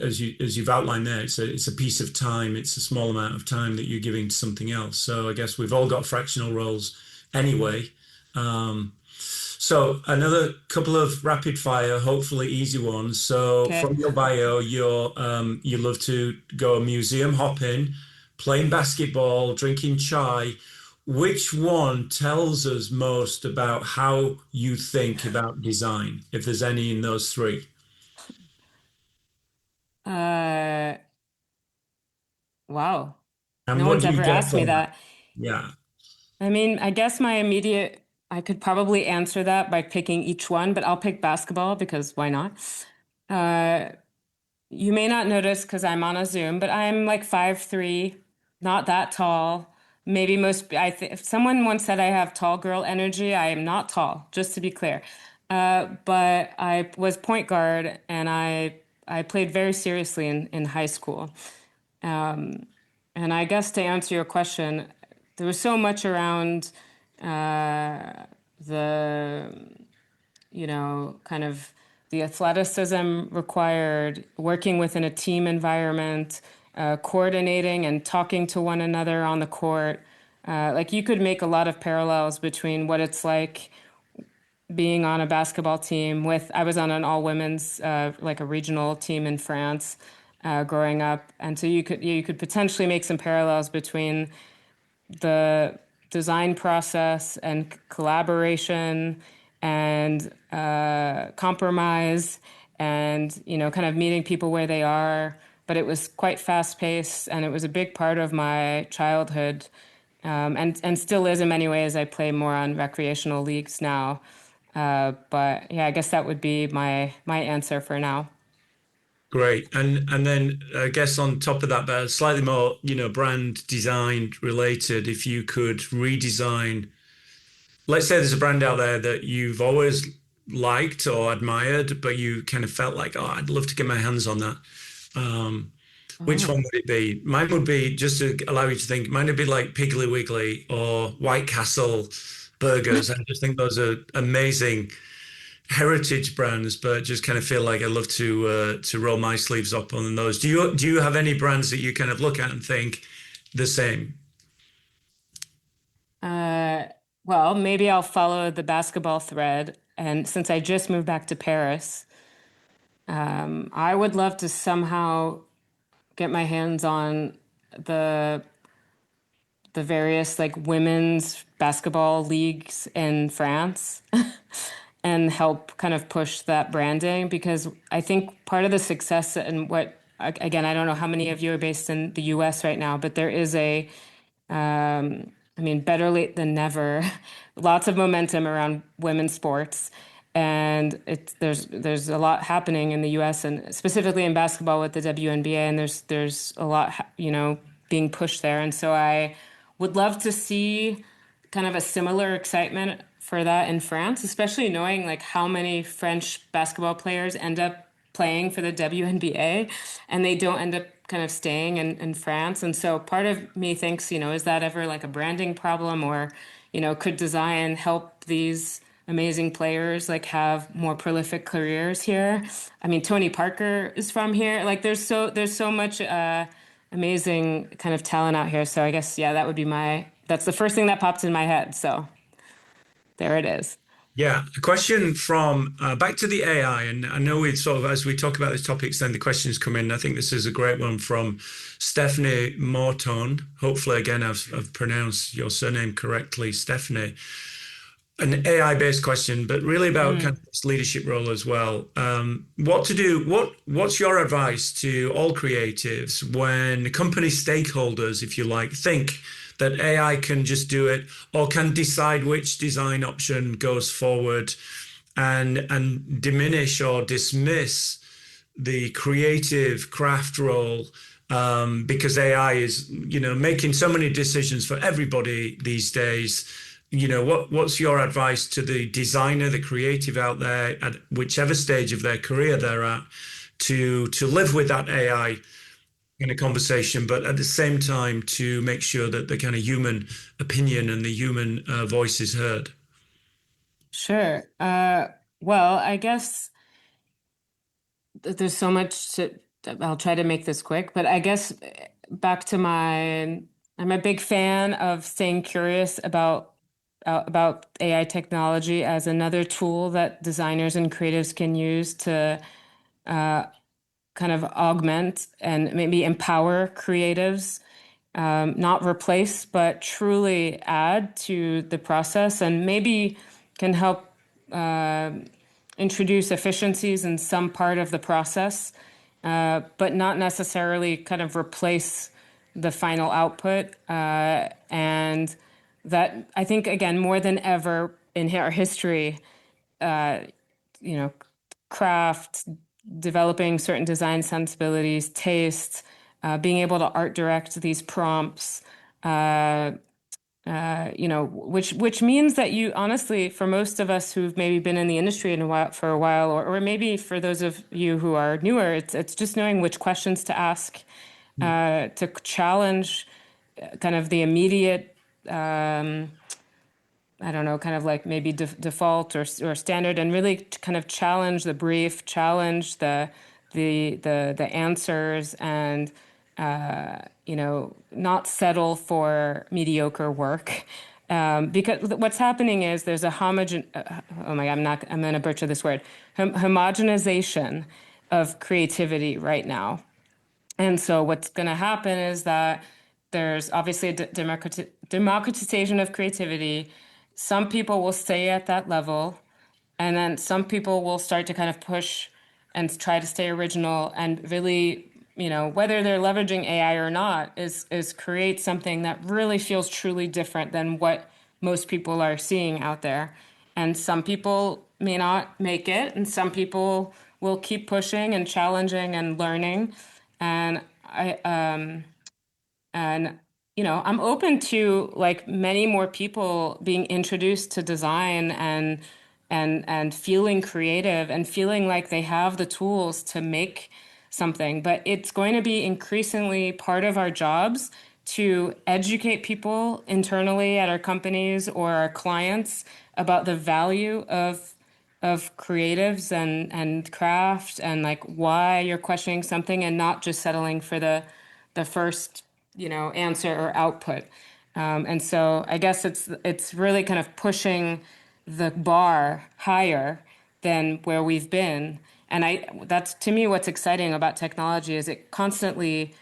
as you've outlined there, it's a piece of time. It's a small amount of time that you're giving to something else. So I guess we've all got fractional roles anyway. So another couple of rapid fire, hopefully easy ones. So
Okay.
from your bio, you love to go museum hopping, playing basketball, drinking chai. Which one tells us most about how you think about design, if there's any in those three?
Uh, wow.
And
No
what
one's
do you
ever
get
asked me
from that?
that.
Yeah.
I mean, I guess I could probably answer that by picking each one, but I'll pick basketball because why not? you may not notice because I'm on a Zoom, but I'm like 5'3", not that tall. Maybe if someone once said I have tall girl energy, I am not tall, just to be clear. But I was point guard and I played very seriously in high school. And I guess to answer your question, there was so much around the kind of the athleticism required, working within a team environment, coordinating and talking to one another on the court. Like you could make a lot of parallels between what it's like being on a basketball team I was on an all women's, like a regional team in France, growing up. And so you could potentially make some parallels between the design process and collaboration and compromise and kind of meeting people where they are, but it was quite fast paced and it was a big part of my childhood, and still is in many ways. I play more on recreational leagues now, but yeah, I guess that would be my answer for now.
Great. And then I guess on top of that, but slightly more, brand design related, if you could redesign, let's say there's a brand out there that you've always liked or admired, but you kind of felt like, oh, I'd love to get my hands on that. Um, which
Oh.
one would it be? Mine would be, just to allow you to think, mine would be like Piggly Wiggly or White Castle burgers. I just think those are amazing heritage brands, but just kind of feel like I love to roll my sleeves up on those. Do you have any brands that you kind of look at and think the same?
Uh, well, maybe I'll follow the basketball thread. And since I just moved back to Paris, I would love to somehow get my hands on the the various like women's basketball leagues in France and help kind of push that branding because I think part of the success and again, I don't know how many of you are based in the US right now, but there is I mean, better late than never. Lots of momentum around women's sports, and there's a lot happening in the U.S. and specifically in basketball with the WNBA, and there's a lot being pushed there, and so I would love to see kind of a similar excitement for that in France, especially knowing like how many French basketball players end up playing for the WNBA and they don't end up kind of staying in France. And so part of me thinks, is that ever like a branding problem or, could design help these amazing players like have more prolific careers here? I mean, Tony Parker is from here. Like there's so much amazing kind of talent out here. So I guess, yeah, that's the first thing that popped in my head. So there it is.
Yeah, a question from back to the AI, and I know we sort of as we talk about these topics, then the questions come in. I think this is a great one from Stephanie Morton. Hopefully, again, I've pronounced your surname correctly, Stephanie. An AI-based question, but really about kind
Mm.
of this leadership role as well. What to do? What's your advice to all creatives when company stakeholders, if you like, think that AI can just do it or can decide which design option goes forward, and diminish or dismiss the creative craft role, because AI is, making so many decisions for everybody these days. What's your advice to the designer, the creative out there at whichever stage of their career they're at, to live with that AI in a conversation, but at the same time to make sure that the kind of human opinion and the human voice is heard?
Sure. Well, I guess there's so much to. I'll try to make this quick, but I guess back to I'm a big fan of staying curious about AI technology as another tool that designers and creatives can use to kind of augment and maybe empower creatives, not replace, but truly add to the process and maybe can help introduce efficiencies in some part of the process, but not necessarily kind of replace the final output. And that I think, again, more than ever in our history, you know, craft, developing certain design sensibilities, tastes, being able to art direct these prompts, which means that you honestly, for most of us who've maybe been in the industry for a while, or maybe for those of you who are newer, it's just knowing which questions to ask, to challenge kind of the immediate I don't know, kind of like maybe default or standard, and really kind of challenge the brief, challenge the answers, and not settle for mediocre work. Because what's happening is there's a oh my God, I'm going to butcher this word, homogenization of creativity right now. And so what's going to happen is that there's obviously a democratization of creativity. Some people will stay at that level, and then some people will start to kind of push and try to stay original and really, whether they're leveraging AI or not, is create something that really feels truly different than what most people are seeing out there. And some people may not make it, and some people will keep pushing and challenging and learning. And and I'm open to like many more people being introduced to design and feeling creative and feeling like they have the tools to make something. But it's going to be increasingly part of our jobs to educate people internally at our companies or our clients about the value of creatives and craft, and like why you're questioning something and not just settling for the first answer or output. And so I guess it's really kind of pushing the bar higher than where we've been. And that's to me what's exciting about technology is it constantly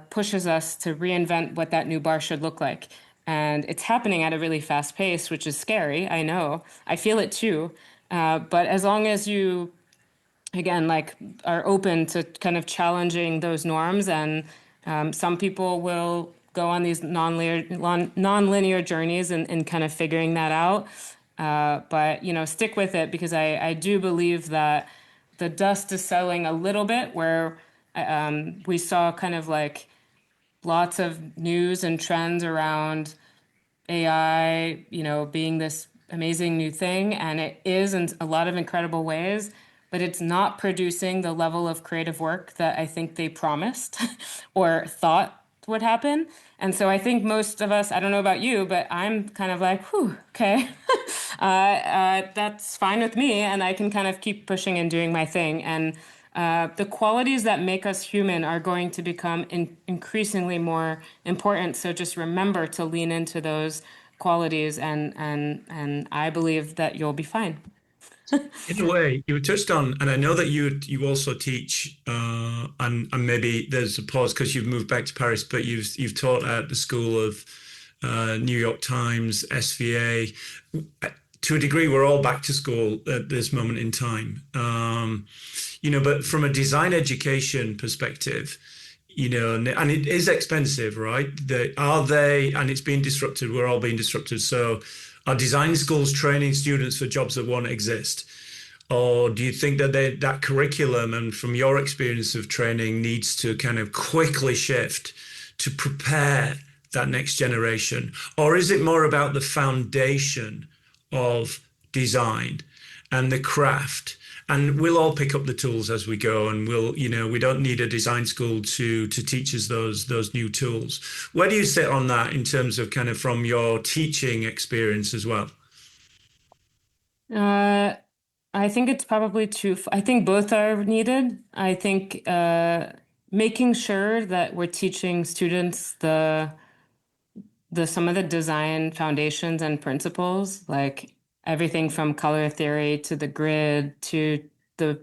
pushes us to reinvent what that new bar should look like. And it's happening at a really fast pace, which is scary. I know. I feel it too. But as long as you, again, like are open to kind of challenging those norms, and some people will go on these non-linear journeys and kind of figuring that out. But stick with it, because I do believe that the dust is settling a little bit, where we saw kind of like lots of news and trends around AI, being this amazing new thing, and it is in a lot of incredible ways, but it's not producing the level of creative work that I think they promised or thought would happen. And so I think most of us, I don't know about you, but I'm kind of like, whew, okay, that's fine with me, and I can kind of keep pushing and doing my thing. And the qualities that make us human are going to become increasingly more important. So just remember to lean into those qualities, and I believe that you'll be fine.
In a way, you touched on, and I know that you also teach, and maybe there's a pause because you've moved back to Paris, but you've taught at the School of New York Times, SVA. To a degree, we're all back to school at this moment in time. But from a design education perspective, and it is expensive, right? And it's being disrupted. We're all being disrupted. So, are design schools training students for jobs that won't exist? Or do you think that that curriculum, and from your experience of training, needs to kind of quickly shift to prepare that next generation? Or is it more about the foundation of design and the craft? And we'll all pick up the tools as we go, and we don't need a design school to teach us those new tools. Where do you sit on that in terms of kind of from your teaching experience as well?
Uh, I think it's probably two. I think both are needed. I think making sure that we're teaching students the some of the design foundations and principles, like everything from color theory to the grid to the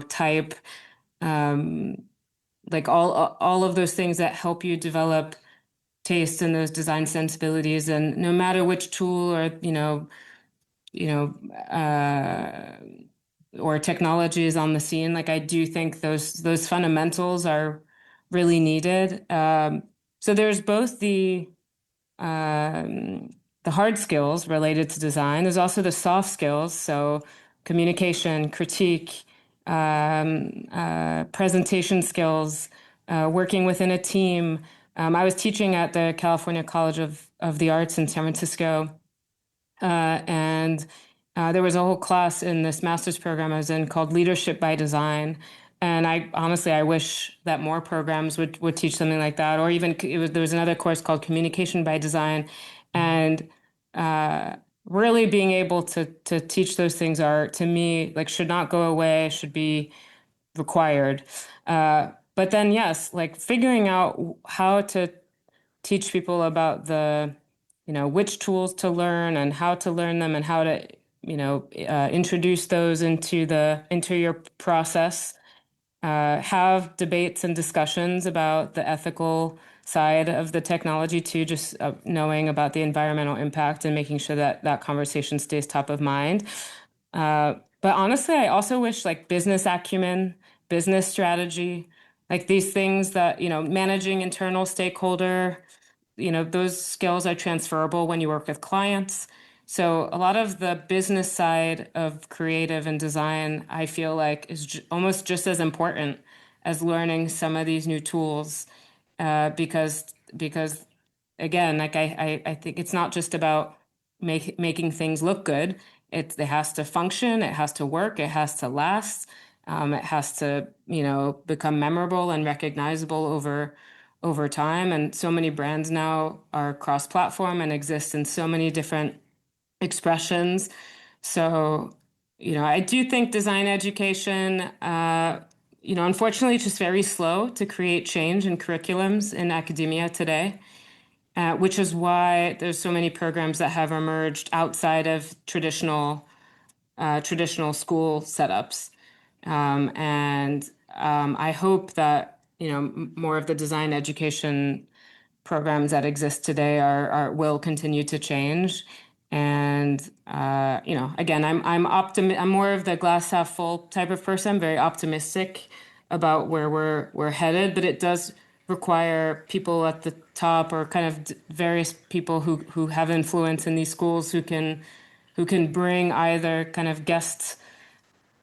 type, um, like all of those things that help you develop taste and those design sensibilities. And no matter which tool or you know, uh, or technology is on the scene, like I do think those fundamentals are really needed. So there's both the hard skills related to design. There's also the soft skills, so communication, critique, presentation skills, working within a team. I was teaching at the California College of the Arts in San Francisco, and there was a whole class in this master's program I was in called Leadership by Design. And I honestly, I wish that more programs would teach something like that. Or even there was another course called Communication by Design. And really being able to teach those things are, to me, like should not go away, should be required. But then, yes, like figuring out how to teach people about which tools to learn and how to learn them and how to, introduce those into your process. Have debates and discussions about the ethical side of the technology too, just knowing about the environmental impact and making sure that that conversation stays top of mind. But honestly, I also wish like business acumen, business strategy, like these things that, managing internal stakeholder, those skills are transferable when you work with clients. So a lot of the business side of creative and design, I feel like is almost just as important as learning some of these new tools, because again, like I think it's not just about making things look good. It has to function, it has to work, it has to last, it has to, become memorable and recognizable over time. And so many brands now are cross-platform and exist in so many different expressions. So, I do think design education, unfortunately, it's just very slow to create change in curriculums in academia today, which is why there's so many programs that have emerged outside of traditional school setups. And I hope that, more of the design education programs that exist today will continue to change. And again, I'm more of the glass half full type of person. I'm very optimistic about where we're headed, but it does require people at the top or kind of various people who have influence in these schools who can bring either kind of guests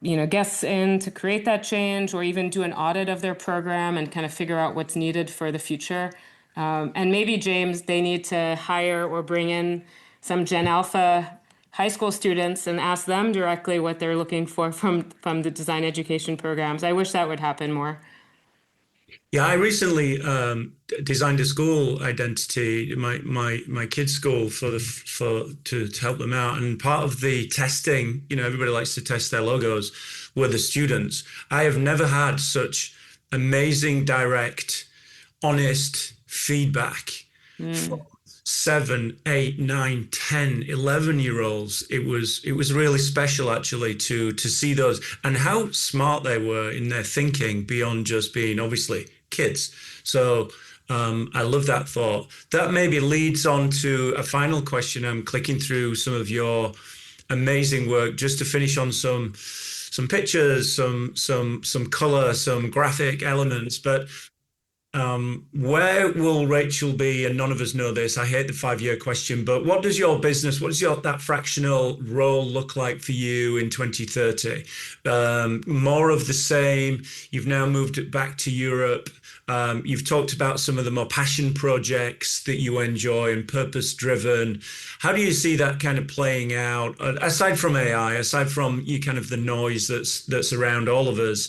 in to create that change or even do an audit of their program and kind of figure out what's needed for the future. And maybe, James, they need to hire or bring in some Gen Alpha high school students and ask them directly what they're looking for from the design education programs. I wish that would happen more.
Yeah, I recently designed a school identity, my kids' school to help them out. And part of the testing, everybody likes to test their logos, were the students. I have never had such amazing, direct, honest feedback from 7, 8, 9, 10, 11-year-olds. It was really special actually to see those and how smart they were in their thinking beyond just being obviously kids. So I love that thought. That maybe leads on to a final question. I'm clicking through some of your amazing work just to finish on some pictures, some color, some graphic elements, but where will Rachel be? And none of us know this. I hate the 5-year question, but what does your business, what does that fractional role look like for you in 2030? More of the same. You've now moved it back to Europe. You've talked about some of the more passion projects that you enjoy and purpose driven. How do you see that kind of playing out? Aside from AI, aside from you kind of the noise that's around all of us,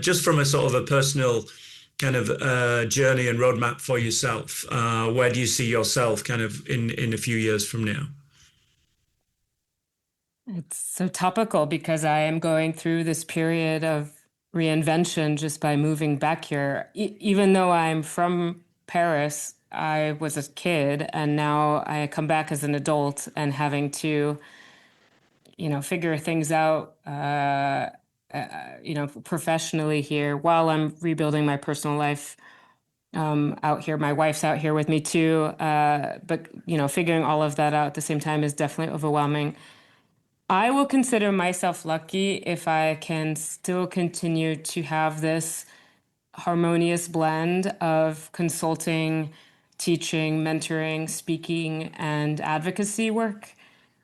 just from a sort of a personal kind of journey and roadmap for yourself? Where do you see yourself kind of in a few years from now?
It's so topical because I am going through this period of reinvention just by moving back here. Even though I'm from Paris, I was a kid, and now I come back as an adult and having to, figure things out, professionally here while I'm rebuilding my personal life out here. My wife's out here with me too, but figuring all of that out at the same time is definitely overwhelming. I will consider myself lucky if I can still continue to have this harmonious blend of consulting, teaching, mentoring, speaking, and advocacy work.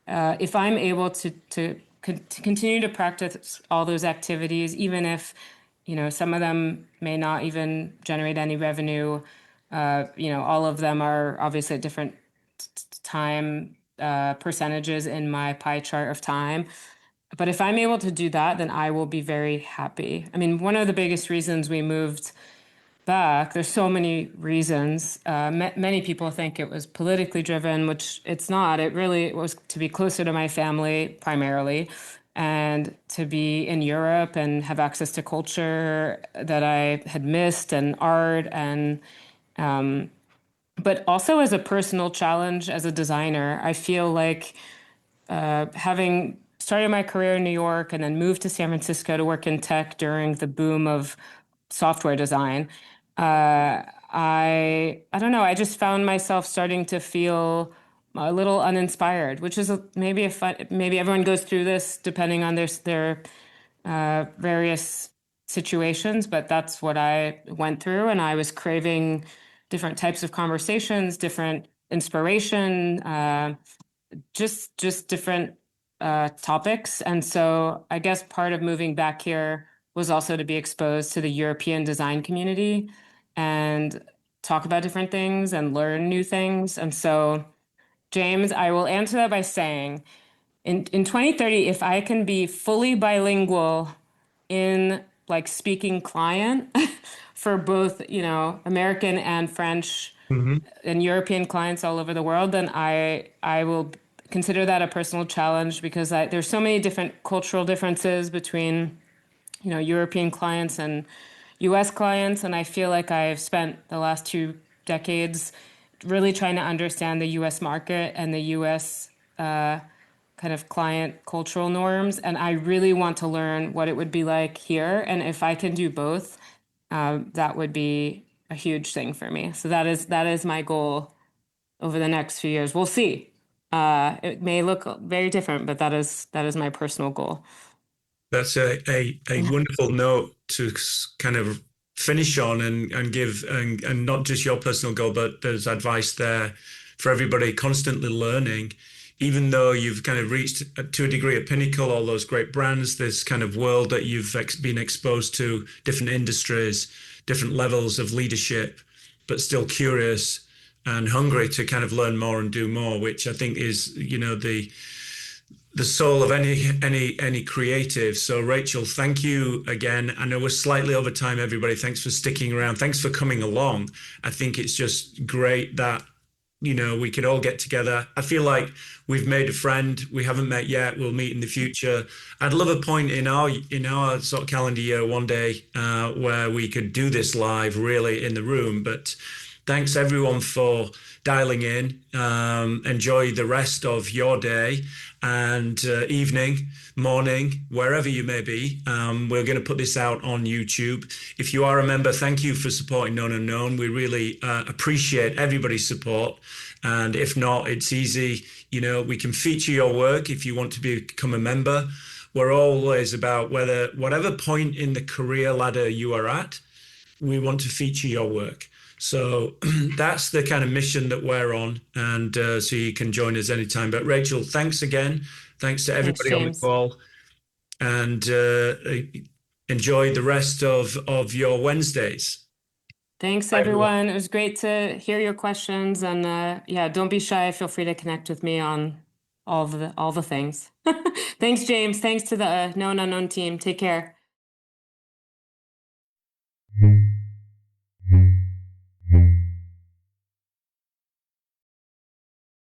If I'm able to to continue to practice all those activities, even if, some of them may not even generate any revenue. All of them are obviously at different time percentages in my pie chart of time. But if I'm able to do that, then I will be very happy. I mean, one of the biggest reasons we moved back, there's so many reasons. Many people think it was politically driven, which it's not. It really was to be closer to my family primarily, and to be in Europe and have access to culture that I had missed, and art, and but also as a personal challenge as a designer. I feel like having started my career in New York and then moved to San Francisco to work in tech during the boom of software design, I don't know. I just found myself starting to feel a little uninspired, which is maybe a fun. Maybe everyone goes through this depending on their various situations, but that's what I went through, and I was craving different types of conversations, different inspiration, just different topics. And so I guess part of moving back here was also to be exposed to the European design community and talk about different things and learn new things. And so, James, I will answer that by saying in 2030, if I can be fully bilingual in like speaking client for both, American and French
Mhm.
and European clients all over the world, then I will consider that a personal challenge, because there's so many different cultural differences between, European clients and US clients. And I feel like I've spent the last 2 decades really trying to understand the US market and the US kind of client cultural norms. And I really want to learn what it would be like here. And if I can do both, that would be a huge thing for me. So that is my goal over the next few years. We'll see. It may look very different, but that is my personal goal.
That's a wonderful note to kind of finish on and give and not just your personal goal, but there's advice there for everybody constantly learning. Even though you've kind of reached to a degree a pinnacle, all those great brands, this kind of world that you've been exposed to, different industries, different levels of leadership, but still curious and hungry to kind of learn more and do more, which I think is, the soul of any creative. So Rachel, thank you again. I know we're slightly over time, everybody. Thanks for sticking around. Thanks for coming along. I think it's just great that we could all get together. I feel like we've made a friend. We haven't met yet. We'll meet in the future. I'd love a point in our sort of calendar year one day where we could do this live, really in the room. But thanks everyone for dialing in. Enjoy the rest of your day and evening, morning, wherever you may be. We're going to put this out on YouTube. If you are a member, thank you for supporting Known Unknown. We really appreciate everybody's support. And if not, it's easy. We can feature your work if you want to become a member. We're always about whatever point in the career ladder you are at, we want to feature your work. So that's the kind of mission that we're on. And so you can join us anytime. But Rachel, thanks again. Thanks to
Thanks,
everybody on the
James.
call. And enjoy the rest of your Wednesdays.
Thanks,
Bye, everyone.
everyone. It was great to hear your questions. And yeah, don't be shy. Feel free to connect with me on all the things. Thanks, James. Thanks to the Known Unknown team. Take care.